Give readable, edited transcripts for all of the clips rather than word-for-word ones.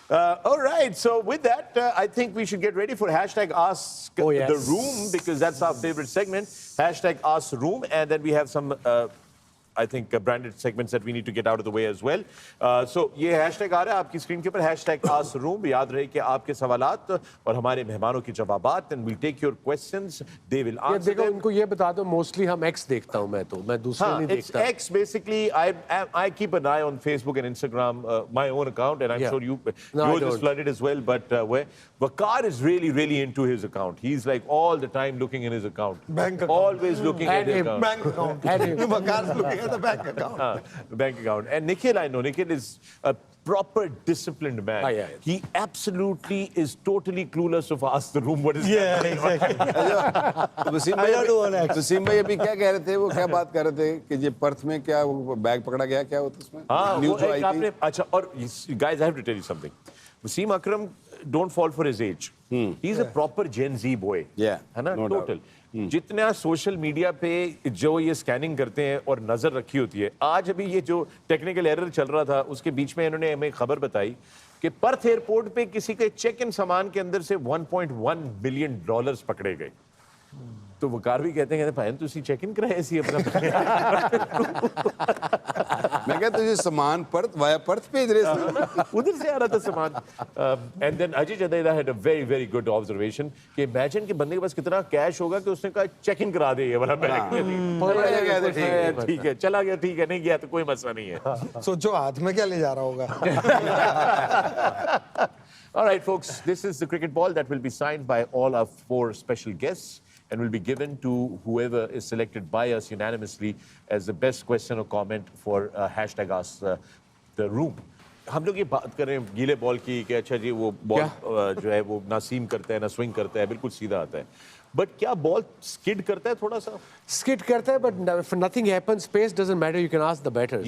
All right, so with that, I think we should get ready for hashtag Ask the Room, because that's our favorite segment, hashtag Ask the Room, and then we have some I think branded segments that we need to get out of the way as well. So ये hashtag आ रहा है आपकी screen के ऊपर, hashtag Ask the Room. याद रहे कि आपके सवालात और हमारे मेहमानों के जवाबात, and we'll take your questions. They will answer them. उनको ये बता दो, mostly हम X देखता हूँ मैं दूसरे नहीं देखता. X basically, I keep an eye on Facebook and Instagram, my own account, and I'm sure yours is flooded as well. But Waqar is really into his account. He's like all the time looking in his account. Bank account. Always looking at his account. Bank account. Waqar's looking at the bank account. Bank account. And Nikhil, I know, Nikhil is a proper disciplined man. He absolutely is totally clueless of Ask the Room. What is exactly. Wasim भाई अभी क्या कह रहे थे, वो क्या बात कर रहे थे कि ये पर्थ में क्या बैग पकड़ा गया, क्या होता उसमें? न्यूज़ जो आई थी. अच्छा, और guys, I have to tell you something. Wasim Akram, don't fall for his age. He's a proper Gen Z boy. Yeah, है ना? no Total. जितना सोशल मीडिया पे जो ये स्कैनिंग करते हैं और नजर रखी होती है, आज अभी ये जो टेक्निकल एरर चल रहा था उसके बीच में इन्होंने हमें खबर बताई कि पर्थ एयरपोर्ट पे किसी के चेक इन सामान के अंदर से $1.1 बिलियन पकड़े गए. तो वकार भी कहते हैं भाई तुसी चेक इन कराया सी अपना. मैं कहता तुझे सामान वाया पर्थ भेज रहे थे, उधर से आ रहा था सामान. And then Ajay Jadeja had a very good observation कि इमेजिन कि बंदे के पास कितना कैश होगा कि उसने कहा चेक इन करा दे ये वाला बैंक में. ठीक है, चला गया, ठीक है, नहीं गया तो कोई मसला नहीं है. सोचो हाथ में क्या ले जा रहा होगा. All right, folks, this is the cricket ball that will be signed by all our 4 special guests and will be given to whoever is selected by us unanimously as the best question or comment for hashtag Ask the Room. हम लोग ये बात कर रहे हैं गीले ball की कि अच्छा जी वो बॉल जो है वो ना सीम करता है ना स्विंग करता है, बिल्कुल सीधा आता है. बट क्या बॉल स्किड करता है थोड़ा सा? स्किड करता है, but nothing happens. Pace doesn't matter, you can ask the batters.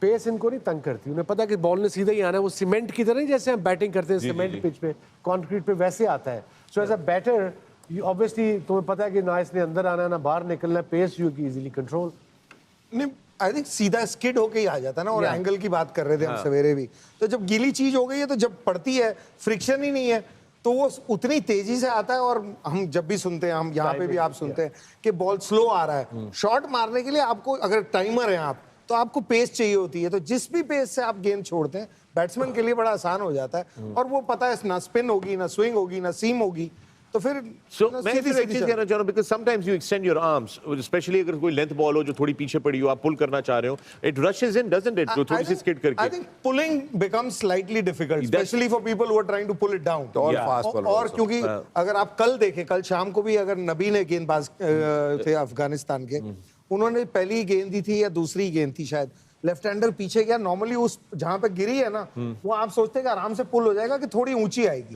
Pace इनको नहीं तंग करती, उन्हें पता कि बॉल ने सीधा ही आना है. वो सीमेंट की तरह नहीं, जैसे हम बैटिंग करते हैं सीमेंट पिच पे, कंक्रीट पे, वैसे आता है. So as a batter obviously तुम्हें पता है कि ना इसने अंदर आना है ना बाहर निकलना है. पेस यू की इजीली कंट्रोल. नहीं, आई थिंक सीधा स्किड होके ही आ जाता है ना. और एंगल की बात कर रहे थे हम सवेरे भी, तो जब गीली चीज हो गई है तो जब पड़ती है फ्रिक्शन ही नहीं है तो वो उतनी तेजी से आता है. और हम जब भी सुनते हैं, हम यहाँ पे भी आप सुनते हैं कि बॉल स्लो आ रहा है. शॉट मारने के लिए आपको अगर टाइमर है आप तो आपको पेस चाहिए होती है. तो जिस भी पेस से आप गेंद छोड़ते हैं बैट्समैन के लिए बड़ा आसान हो जाता है. और वो पता है ना स्पिन होगी ना स्विंग होगी ना सीम होगी. तो फिर मैं एक चीज कहना चाह रहा हूं, because sometimes you extend your arms, especially अगर कोई लेंथ बॉल हो जो थोड़ी पीछे पड़ी हो, आप पुल करना चाह रहे हो, it rushes in, doesn't it? तो थोड़ी सी स्किड करके. I think pulling becomes slightly difficult, especially for people who are trying to pull it down. और फास्ट बॉल. और क्योंकि अगर आप कल देखें, कल शाम को भी अगर नबी ने गेंदबाज थे अफगानिस्तान के, उन्होंने पहली गेंद दी थी या दूसरी गेंद थी शायद, लेफ्ट हैंडर पीछे गया. नॉर्मली उस जहां पे गिरी है ना, वो आप सोचते हैं कि आराम से पुल हो जाएगा कि थोड़ी ऊंची आएगी.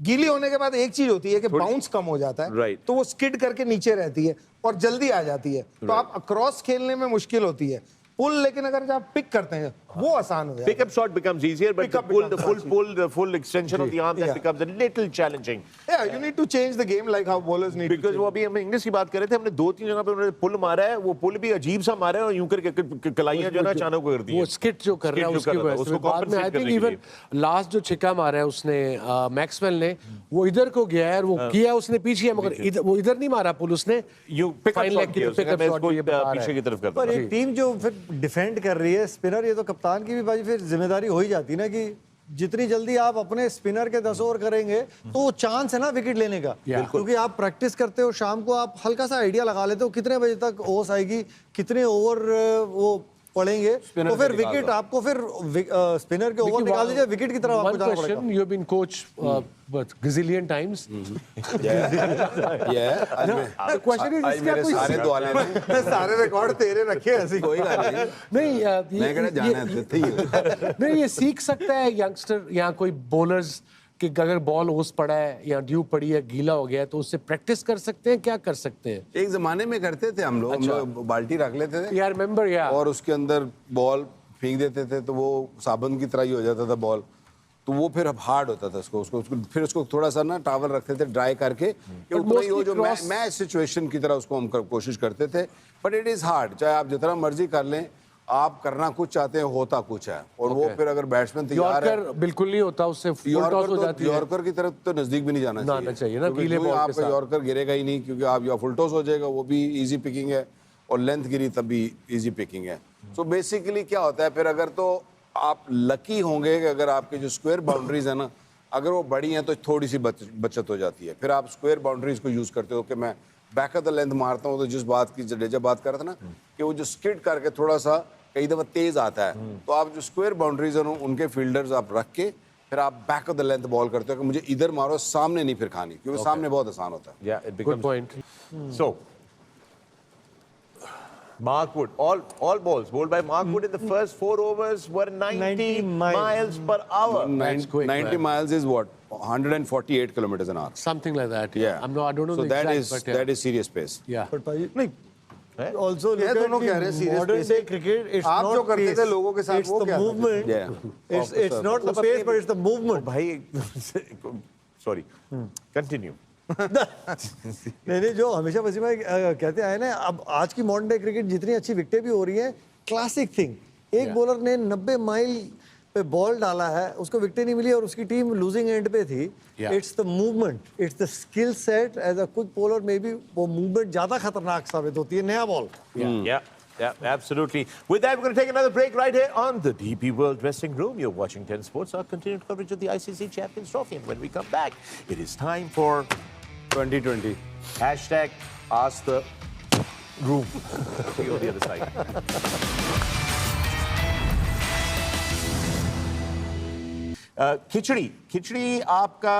गीली होने के बाद एक चीज होती है कि बाउंस कम हो जाता है, तो वो स्किड करके नीचे रहती है और जल्दी आ जाती है. तो आप अक्रॉस खेलने में मुश्किल होती है. पुल लेकिन अगर आप पिक करते हैं वो आसान हो जाता है. Pickup shot becomes easier, but the full extension of the arm that becomes a little challenging. Yeah, you need to change the game like how bowlers need. Because वो अभी हम इंग्लिश की बात कर रहे थे, हमने 2-3 जगह पे उन्होंने पुल मारा है, वो पुल भी अजीब सा मारा है और यूं करके कलाइयां जो है ना अचानक कर दी है. वो स्किट जो कर रहा है उसकी वजह से बाद में आई थिंक इवन लास्ट जो छिक्का मारा है उसने मैक्सवेल ने, वो इधर को गया है और वो किया उसने पीछे, मगर वो इधर नहीं मारा पुल, उसने फाइन लेग की पीछे की तरफ करता. पर एक टीम जो फिर डिफेंड कर रही है स्पिनर, ये तो कप्तान की भी भाई फिर जिम्मेदारी हो ही जाती है ना कि जितनी जल्दी आप अपने स्पिनर के 10 ओवर करेंगे तो वो चांस है ना विकेट लेने का. क्योंकि आप प्रैक्टिस करते हो, शाम को आप हल्का सा आइडिया लगा लेते हो कितने बजे तक ओवर्स आएगी, कितने ओवर वो पड़ेंगे, तो फिर विकेट आपको फिर स्पिनर के ओवर निकाल दीजिए, विकेट की तरफ आपको जाना पड़ेगा. You have been coach gazillion times. The question is इसका कोई सारे दुआले मैं सारे रिकॉर्ड तेरे रखे ऐसी कोई बात नहीं. मैं कहना जाना नहीं, ये सीख सकता है यंगस्टर या कोई बॉलर्स कि अगर बॉल ओस पड़ा है या ड्यू पड़ी है, गीला हो गया है, तो उससे प्रैक्टिस कर सकते हैं, क्या कर सकते हैं? एक जमाने में करते थे हम लोग. हम लोग बाल्टी रख लेते थे यार रिमेंबर और उसके अंदर बॉल फेंक देते थे तो वो साबुन की तरह ही हो जाता था बॉल. तो वो फिर अब हार्ड होता था उसको फिर उसको थोड़ा सा ना टॉवल रखते थे ड्राई करके कि उतना ही हो जो मैच सिचुएशन की तरह उसको हम कोशिश करते थे. बट इट इज़ हार्ड, चाहे आप जितना मर्जी कर लें आप करना कुछ चाहते हैं, होता कुछ है, और वो फिर अगर बैट्समैन तैयार है, यॉर्कर बिल्कुल नहीं होता, उससे फुल टॉस हो जाती है। यॉर्कर की तरफ तो नजदीक भी नहीं जाना चाहिए ना, गीले बॉल के आपका साथ। यॉर्कर गिरेगा ही नहीं, क्योंकि आप या फुल टॉस हो जाएगा, वो भी इजी पिकिंग है, और लेंथ गिरी तब भी इजी पिकिंग है। सो बेसिकली क्या होता है फिर, अगर तो आप लकी होंगे कि अगर आपके जो स्क्वायर बाउंड्रीज है ना, अगर वो बड़ी हैं तो थोड़ी सी बचत हो जाती है, फिर आप स्क्वायर बाउंड्रीज को यूज करते हो कि मैं बैक ऑफ द लेंथ मारता हूँ, तो जिस बात की जडेजा बात कर रहा था ना कि वो जो स्किड करके थोड़ा सा कई दफा तेज आता है, तो आप जो स्क्वायर बाउंड्रीज हैं उनके फील्डर्स आप रख के फिर आप back of the length ball करते हो कि मुझे इधर मारो, सामने नहीं फिर खानी, क्योंकि सामने बहुत आसान होता है। Yeah, it good becomes point. so. Mark Wood, all balls bowled by Mark Wood in the first 4 overs were 90 miles per hour. 90 miles is what, 148 kilometers an hour. Something like that. Yeah. I don't know so the that exact, is but yeah. that is serious pace. Yeah. But भाई नहीं, also ये दोनों कह रहे हैं serious modern pace day है। cricket, it's आप not जो करते pace, थे लोगों के साथ, it's वो the क्या करते थे? movement. Yeah. It's not the pace, but it's the movement. भाई, sorry, continue. नहीं नहीं, जो हमेशा वसीम भाई कहते आए ना, अब आज की मॉडर्न डे क्रिकेट जितनी अच्छी विकेटें भी हो रही हैं, क्लासिक थिंग, एक बॉलर ने 90 माइल पे बॉल डाला है, उसको विकेट नहीं मिली और उसकी टीम लूजिंग एंड पे थी। It's the movement, it's the skill set. As a quick bowler में भी वो मूवमेंट ज्यादा खतरनाक साबित होती है, नया ball. Yeah, absolutely. With that, we're going to take another break right here on the DP World Dressing Room. You're watching 10 Sports, our continued coverage of the ICC Champions Trophy. And when we come back, it is time for 2020. hashtag Ask the Room. See you on the other side. खिचड़ी आपका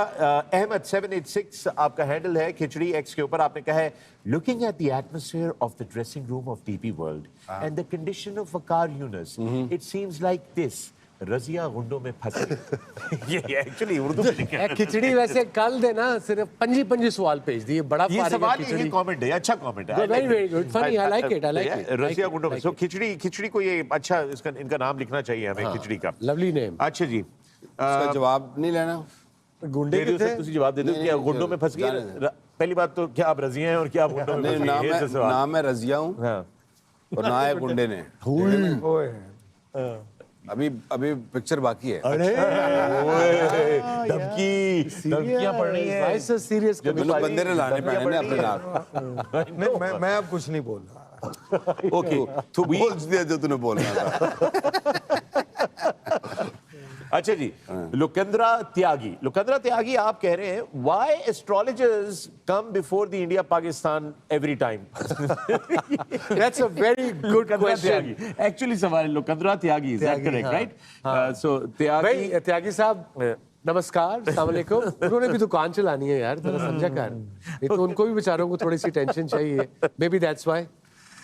अहमद 786 आपका handle है, खिचड़ी x के ऊपर आपने कहा है, looking at the atmosphere of the dressing room of DP world and the condition of Waqar Yunus, it seems like this, Razia गुंडों में फंस गई। ये एक्चुअली उर्दू में लिखा है। खिचड़ी वैसे कल देना सिर्फ पंजी सवाल भेज दिए, बड़ा ये सवाल, ये कमेंट है, अच्छा कमेंट है, very good, funny, I like it, I like it. Razia गुंडों में, सो खिचड़ी को ये अच्छा इनका नाम लिखना चाहिए हमें, खिचड़ी का। Lovely name. अच्छा जी, इसका जवाब नहीं लेना। गुंडे के थे, तुझे जवाब दे दो, क्या गुंडों में फंस गई? पहली बात तो क्या आप रजिया हैं और क्या आप गुंडों में फंस गए? नाम मैं रजिया हूँ और ना है गुंडे ने। अभी पिक्चर बाकी है। धमकियां पड़ रही हैं। Why so serious? मतलब बंदे ने लाने पैने ने अपने नाम। नहीं, मैं अब कुछ नहीं बोल रहा। ओके, तू बोल दिया जो तूने बोलना था। अच्छा जी, लुकेंद्रा त्यागी आप कह रहे हैं, why astrologers come before the India Pakistan every time? That's a very good question. Actually सवाल लुकेंद्रा त्यागी, इज दैट करेक्ट, राइट? सो त्यागी, त्यागी साहब नमस्कार, अस्सलाम वालेकुम। उन्होंने भी दुकान चलानी है यार, थोड़ा समझा कर, नहीं तो उनको भी बेचारों को थोड़ी सी टेंशन चाहिए, मे बी दैट्स व्हाई।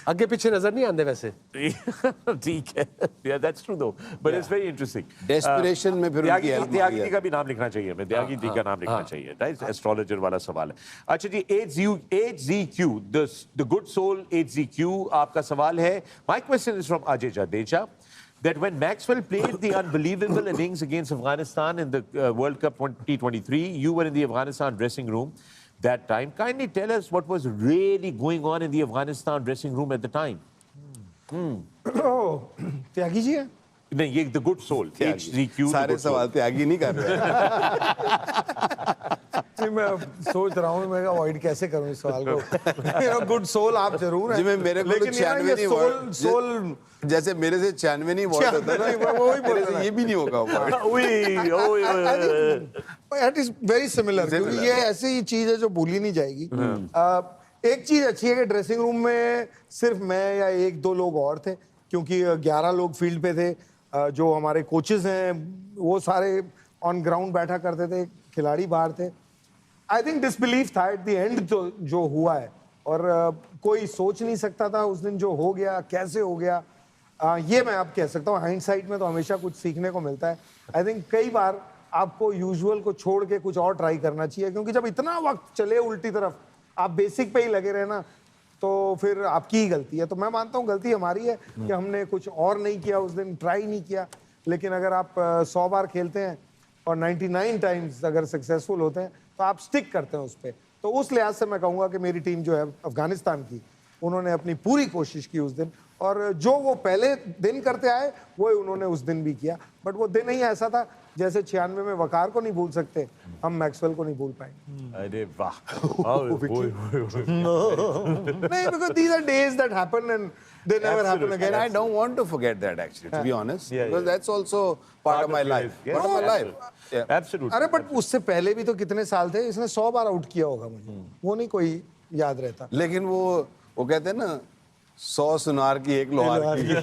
आगे पीछे नजर नहीं आते वैसे। ठीक है, yeah, that's true though, but it's very interesting. Desperation में फिर उनकी help त्यागी मांगी जी का भी नाम लिखना चाहिए, हमें त्यागी जी का नाम लिखना चाहिए, राइट? एस्ट्रोलॉजर वाला सवाल है। अच्छा जी, HZQ, the good soul HZQ आपका सवाल है। My question is from Ajay Jadeja, that when Maxwell played the unbelievable innings against Afghanistan in the World Cup 2023, you were in the Afghanistan dressing room that time. Kindly tell us what was really going on in the Afghanistan dressing room at the time. Tyagi ji है? नहीं, ये the good soul, HZQ. सारे सवाल त्यागी नहीं कर रहे। नहीं, मैं सोच रहा हूँ मैं अवॉइड कैसे करूँ इस सवाल को। गुड सोल आप जरूर हैं, जिसमें मेरे को तो लेकिन यार 96 ये सोल जैसे मेरे से 96 नहीं वर्ड होता ना, वही बोल मेरे से ये भी नहीं होगा word. It is very similar, क्योंकि ये ऐसी चीज है जो भूली नहीं जाएगी। एक चीज अच्छी है कि ड्रेसिंग रूम में सिर्फ मैं या एक दो लोग और थे, क्योंकि 11 लोग फील्ड पे थे। जो हमारे कोचेस हैं वो सारे ऑन ग्राउंड बैठा करते थे, खिलाड़ी बाहर थे। आई थिंक डिसबिलीफ था एट द एंड जो हुआ है, और कोई सोच नहीं सकता था उस दिन जो हो गया, कैसे हो गया। ये मैं आप कह सकता हूँ, हाइंडसाइट में तो हमेशा कुछ सीखने को मिलता है। आई थिंक कई बार आपको यूजुअल को छोड़ के कुछ और ट्राई करना चाहिए, क्योंकि जब इतना वक्त चले उल्टी तरफ, आप बेसिक पे ही लगे रहना, तो फिर आपकी ही गलती है। तो मैं मानता हूँ गलती हमारी है कि हमने कुछ और नहीं किया उस दिन, ट्राई नहीं किया। लेकिन अगर आप 100 बार खेलते हैं और 99 टाइम्स अगर सक्सेसफुल होते हैं तो आप स्टिक करते हैं उस पर। तो उस लिहाज से मैं कहूँगा कि मेरी टीम जो है अफगानिस्तान की, उन्होंने अपनी पूरी कोशिश की उस दिन और जो वो पहले दिन करते आए वो उन्होंने उस दिन भी किया, बट वो दिन ही ऐसा था जैसे 96 में वकार को नहीं भूल सकते, हम मैक्सवेल को नहीं भूल पाएंगे। अरे वाह। नहीं, because these are days that happen and they never happen again. And I don't want to forget that actually, to be honest, Yeah, because yeah. that's also part of my life. Yes. Part of my life. Yeah. Absolutely. अरे but उससे पहले भी तो कितने साल थे, इसने 100 बार out किया होगा मुझे, वो नहीं कोई याद रहता। लेकिन वो कहते हैं ना 100 सुनार की एक लोहार की,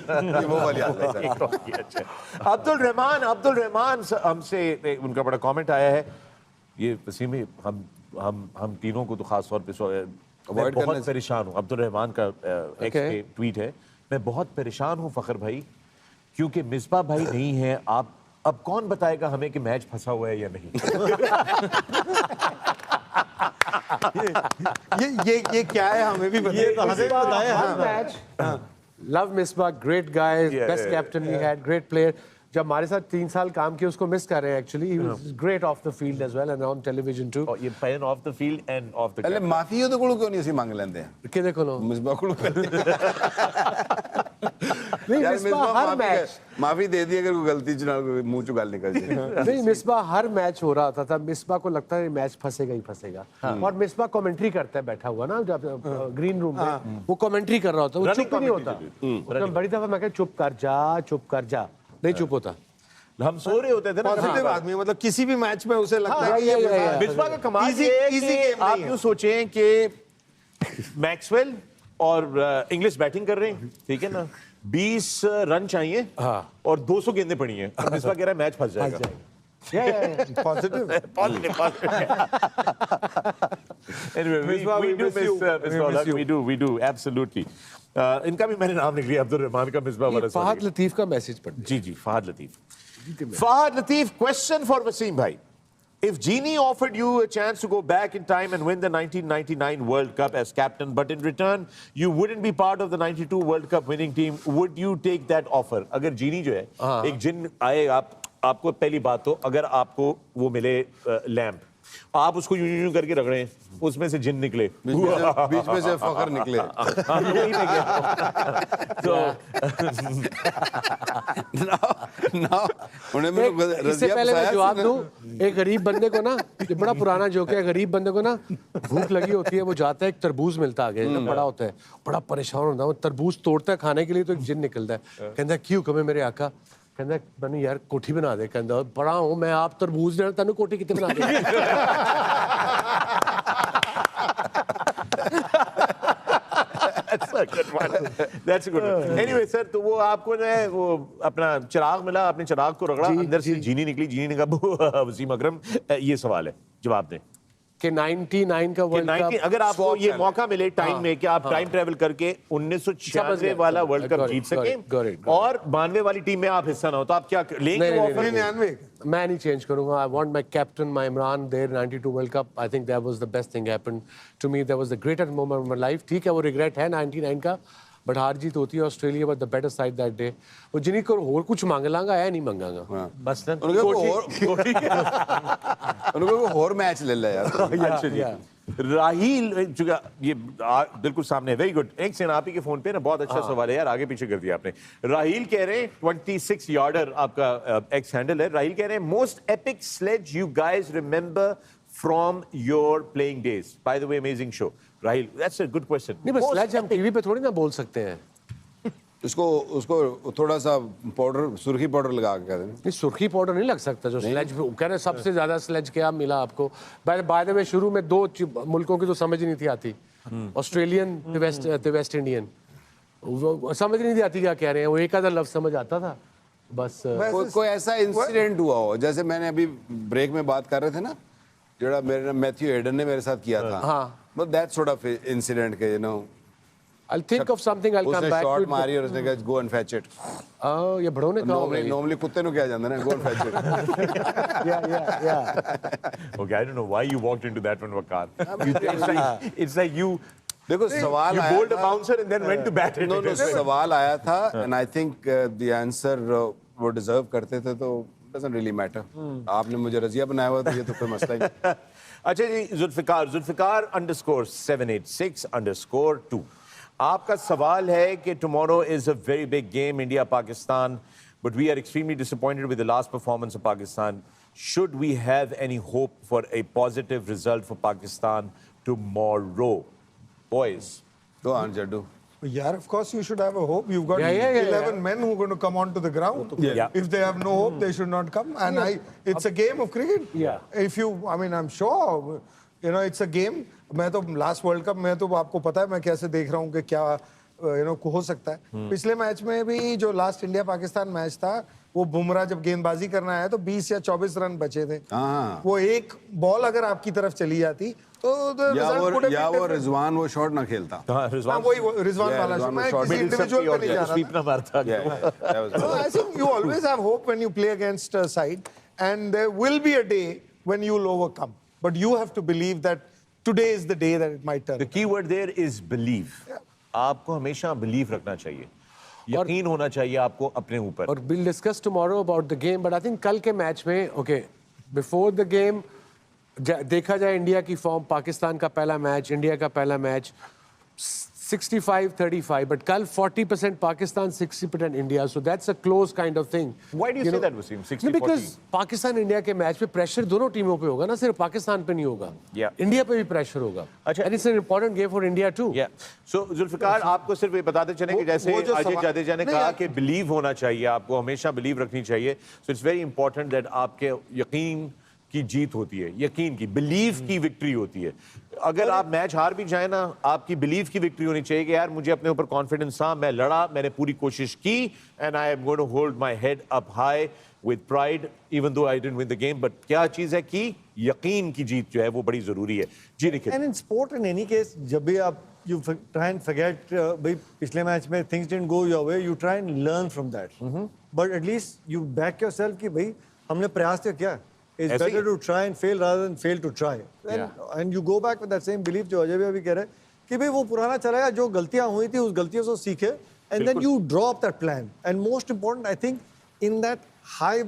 वो वाली याद रहता है। अच्छा। अब्दुल रहमान हमसे उनका बड़ा कमेंट आया है, ये वसीम भाई, हम तीनों को तो खास तौर पे मैं बहुत परेशान हूँ। अब्दुल रहमान का एक्स पे ट्वीट है, मैं बहुत परेशान हूँ फखर भाई, क्योंकि मिसबा भाई नहीं है। आप अब कौन बताएगा हमें कि मैच फंसा हुआ है या नहीं? ये क्या है, हमें भी match love Misbah, great guy, best captain he had, great player. जब हमारे साथ 3 साल काम किया उसको मिस कर रहे हैं actually, he was great of the field as well and on television too. ये pan of the field and of the पहले माफी तो कोई क्यों नहीं सी मांग लेते हैं कि देखो लो मिसबा को नहीं, यार मिसबा हर मैच माफी दे दी अगर कोई गलती चुना मुंह चुगाल निकल जाए। नहीं, मिसबा हर मैच हो रहा होता था, मिसबा को लगता है मैच फंसेगा ही फंसेगा। और मिसबा कमेंट्री करता है बैठा हुआ ना, जब ग्रीन रूम में वो कमेंट्री कर रहा होता है, वो चुप ही नहीं होता। बड़ी दफा मैं कहा चुप कर जा, नहीं चुप होता। हम सो रहे होते थे ना। पॉजिटिव आदमी, मतलब किसी भी मैच में उसे लगता है कि ये मिसबा का कमाल ये है कि आप यूं सोचें कि मैक्सवेल और इंग्लिश बैटिंग कर रहे हैं, ठीक है ना, 20 रन चाहिए और 200 गेंदें पड़ी हैं, मिसबा कह रहा है मैच फंस जाएगा। Positive. Anyway, we do absolutely. इनका भी मैंने नाम लिख लिया, अब्दुल रहमान का, मिसबा वाला। फहद लतीफ का मैसेज पढ़। जी, Fahad Latif, question for Wasim bhai. If Genie offered you a chance to go back in time and win the 1999 World Cup as captain, but in return you wouldn't be part of the 92 World Cup winning team, would you take that offer? अगर जीनी जो है, एक जिन आए, आपको पहली बात तो अगर आपको वो मिले लैम्प, आप उसको यूं करके रख रहे हैं, उसमें से जिन निकले, बीच में से फखर निकले। तो इससे पहले मैं जवाब दूं, एक गरीब बंदे को ना, ये बड़ा पुराना जोक है, गरीब बंदे को ना भूख लगी होती है, वो जाता है, एक तरबूज मिलता आगे, पड़ा होता है, बड़ा परेशान होता है, वो तरबूज तोड़ता है खाने के लिए, तो एक जिन निकलता है, कहता है क्यों कमे मेरे आका, कहता है मैंने यार कोठी बना दे, कहता बड़ा हूं मैं, आप तरबूज देना, तेन कोठी कितने बना दे। That's a good one. Anyway, sir, तो वो आपको ना वो अपना चिराग मिला, आपने चिराग को रगड़ा, अंदर से जीनी निकली, जीनी ने कहा वसीम अकरम, ये सवाल है, जवाब दें कि 99 का वर्ल्ड कप, अगर आपको ये मौका मिले टाइम में कि आप टाइम ट्रेवल करके 1996 वाला वर्ल्ड कप जीत सकें और 92 वाली टीम में आप हिस्सा ना हो, तो आप क्या लेंगे वो ऑफर? 99 मैं नहीं चेंज करूंगा। I want my captain, my Imran there 92 world cup. I think that was the best thing happened to me, that was the greatest moment of my life. ठीक है वो रिग्रेट है 99 का, बट हार जीत होती है, Australia was the better side that day. वो जिन्हीं को और कुछ मांग लांगा है नहीं मांगांगा, बस उनको और मैच ले ले यार। राहील ये बिल्कुल सामने, वेरी गुड। एक सेकंड, आप ही के फोन पे ना बहुत अच्छा सवाल है यार, आगे पीछे कर दिया आपने। राहील कह रहे हैं 26 यार्डर आपका एक्स हैंडल है, राहील कह रहे हैं most epic sledge you guys remember from your playing days, by the way amazing show. Raheel, that's a good question. नहीं बस स्लेज हम टीवी पे थोड़ी ना बोल सकते हैं, उसको थोड़ा सा पाउडर, सुर्खी पाउडर लगा के देना। नहीं सुर्खी पाउडर नहीं लग सकता जो स्लेज कह रहे, सबसे ज्यादा स्लेज क्या मिला आपको? बाय द वे शुरू में 2 मुल्कों की तो समझ नहीं थी आती, ऑस्ट्रेलियन वेस्ट इंडियन, समझ नहीं थी आती क्या कह रहे हैं, वो एक आधा लफ्ज समझ आता था बस। कोई ऐसा इंसिडेंट हुआ हो, जैसे मैंने अभी ब्रेक में बात कर रहे थे ना, जो मेरे मैथ्यू हेडन ने मेरे साथ किया था, but that sort of incident के, you know, I'll think of something, I'll come back to it. मारी और उसने कहा go and fetch it. ये बड़ों ने कहा Normally कुत्ते नु क्या जानते ना, go and fetch it. Yeah. Okay, I don't know why you walked into that one, Waqar. It's like you देखो सवाल you आया bowled a था, bouncer and then went to bat it. no, सवाल आया था, and I think the answer वो deserve करते थे, तो doesn't really matter. आपने मुझे रजिया बनाया हुआ तो ये तो कोई मसला ही नहीं। अच्छा जी, जुल्फिकार _786_2 आपका सवाल है कि tomorrow is a very big game, India-Pakistan, but we are extremely disappointed with the last performance of Pakistan. Should we have any hope for a positive result for Pakistan tomorrow? Boys. Go on, Jaddu. Yeah, of course you should have a hope. You've got Yeah. 11 men who are going to come onto the ground. Yeah. If they have no hope, they should not come. And it's a game of cricket. Yeah. I'm sure, it's a game. मैं तो last world cup में तो आपको पता है मैं कैसे देख रहा हूँ कि क्या हो सकता है। पिछले मैच में भी जो लास्ट इंडिया पाकिस्तान मैच था, वो बुमराह जब गेंदबाजी करना आया तो 20 या 24 रन बचे थे। वो एक बॉल अगर आपकी तरफ चली जाती तो वो रिजवान वो शॉट ना खेलता। वही रिजवान वाला शॉट, मैं किसी इंडिविजुअल पे नहीं जा रहा था। I think you always have hope when you play against a side, and there will be a day when you'll overcome. But you have to believe that today is the day that it might turn. The key word there is believe. आपको हमेशा believe रखना चाहिए, यकीन होना चाहिए आपको अपने ऊपर। और we'll discuss tomorrow about the game, but I think कल के मैच में, okay, before the game, देखा जाए इंडिया की फॉर्म, पाकिस्तान का पहला मैच, इंडिया का पहला मैच 65-35, but कल 40% Pakistan, 60% India, so that's a close kind of thing. Why do you say that, Wasim? 60-40? Because Pakistan India के मैच पे प्रेशर दोनों टीमों पे होगा ना, सिर्फ पाकिस्तान पे नहीं होगा, इंडिया पे भी प्रेशर होगा। अच्छा, and it's an important game for India too. Yeah. So Zulfikar, आपको सिर्फ ये बताते चलें कि जैसे अजय जाडेजा ने कहा कि बिलीव होना चाहिए, आपको हमेशा बिलीव रखनी चाहिए। So it's very important that आपके यकीन की जीत होती है, यकीन की, बिलीव की विक्ट्री होती है। अगर आप मैच हार भी जाए ना, आपकी बिलीव की विक्ट्री होनी चाहिए कि यार मुझे अपने ऊपर कॉन्फिडेंस था, मैं लड़ा, मैंने पूरी कोशिश की, and I am going to hold my head up high with pride even though I didn't win the game. But क्या चीज है कि यकीन की जीत जो है वो बड़ी जरूरी है। जी Nikhil. And in sport in any case, जब भी आप यू ट्राई एंड फॉरगेट भाई पिछले मैच में things didn't go your way, you try and learn from that, but at least you back yourself कि भाई हमने प्रयास तो किया। It's better to try and fail rather than fail to try. And you go back with that same belief जो अजय भी कह रहे हैं कि भाई वो पुराना चला गया, जो गलतियां हुई थी उस गलतियों से सीखे, and then you draw up that plan. And most important, I think, in that high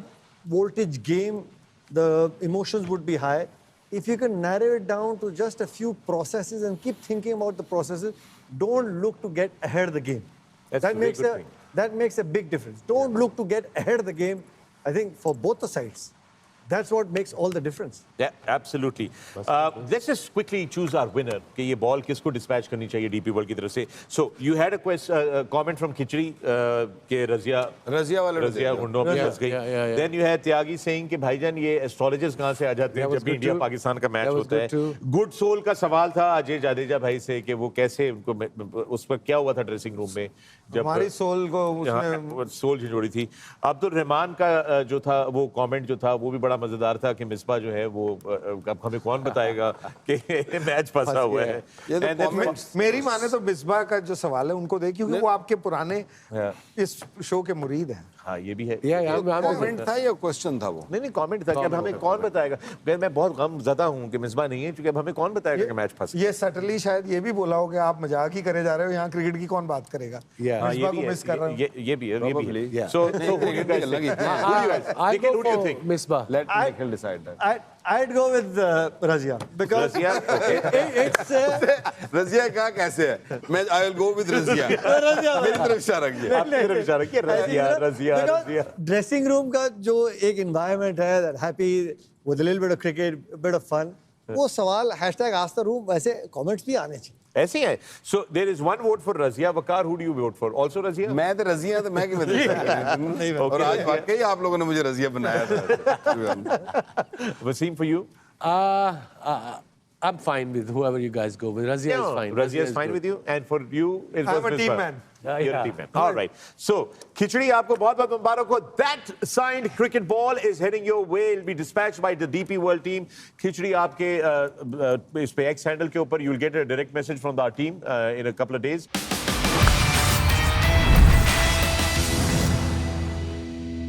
voltage game, the emotions would be high. If you can narrow it down to just a few processes and keep thinking about the processes, don't look to get ahead of the game. That makes a big difference. Don't look to get ahead of the game. I think for both the sides. That's what makes all the difference. Yeah, absolutely. Let's just quickly choose our winner. कि ये ball किसको dispatch करनी चाहिए DP world की तरफ से. So you had a comment from खिचड़ी के रजिया गुंडों में फंस गई. Then you had Tyagi saying कि भाईजान ये एस्ट्रोलॉजर्स कहाँ से आ जाते हैं जब भी इंडिया पाकिस्तान का मैच होता है. गुड सोल का सवाल था अजय जाडेजा भाई से कि वो कैसे उनको उस पर क्या हुआ था ड्रेसिंग रूम में जब हमारी सोल को उसने सोल झिझोड़ी थी. अब्दुल रहमान का जो था वो कमेंट जो था वो भी बड़ा मजेदार था कि मिसबा जो है वो अब हमें कौन बताएगा कि मैच फंसा हुआ है. मेरी माने तो मिसबा का जो सवाल है उनको दे क्योंकि वो आपके पुराने इस शो के मुरीद हैं. हाँ ये भी है. कमेंट था या क्वेश्चन था वो? नहीं कमेंट था कि अब हमें कौन बताएगा. मैं बहुत गमज़दा हूँ कि मिसबा नहीं है क्योंकि अब हमें कौन बताएगा कि मैच फंसा. ये सटली शायद ये भी बोला हो कि आप मजाक ही करे जा रहे हो, यहाँ क्रिकेट की कौन बात करेगा. मिसबा को मिस कर रहा हूँ. ये भी है. So what do you guys think? Misbah. Let Nikhil decide that. I'd go with Razia because it's Razia का कैसे है? मैं I will go with Razia. मेरी तरफ इशारा किया. आपकी तरफ इशारा किया. रजिया. ड्रेसिंग रूम का जो एक एनवायरनमेंट है that happy with a little bit of cricket, a bit of fun, वो सवाल #AskTheRoom वैसे कमेंट्स भी आने चाहिए. ऐसे ही है. So there is one vote for Razia. Waqar, who do you vote for? Also Razia? मैं तो रजिया तो मैं क्यों बता. और आज वाकई आप लोगों ने मुझे रजिया बनाया था. Wasim, for you? I'm fine with whoever you guys go with. Razia is fine. Razia is fine with you, and for you, I'm a team man. You're a team man. All right. So, खिचड़ी आपको बहुत-बहुत मुबारक हो. That signed cricket ball is heading your way. It'll be dispatched by the DP World team. खिचड़ी आपके इस पे X handle के ऊपर you'll get a direct message from our team in a couple of days.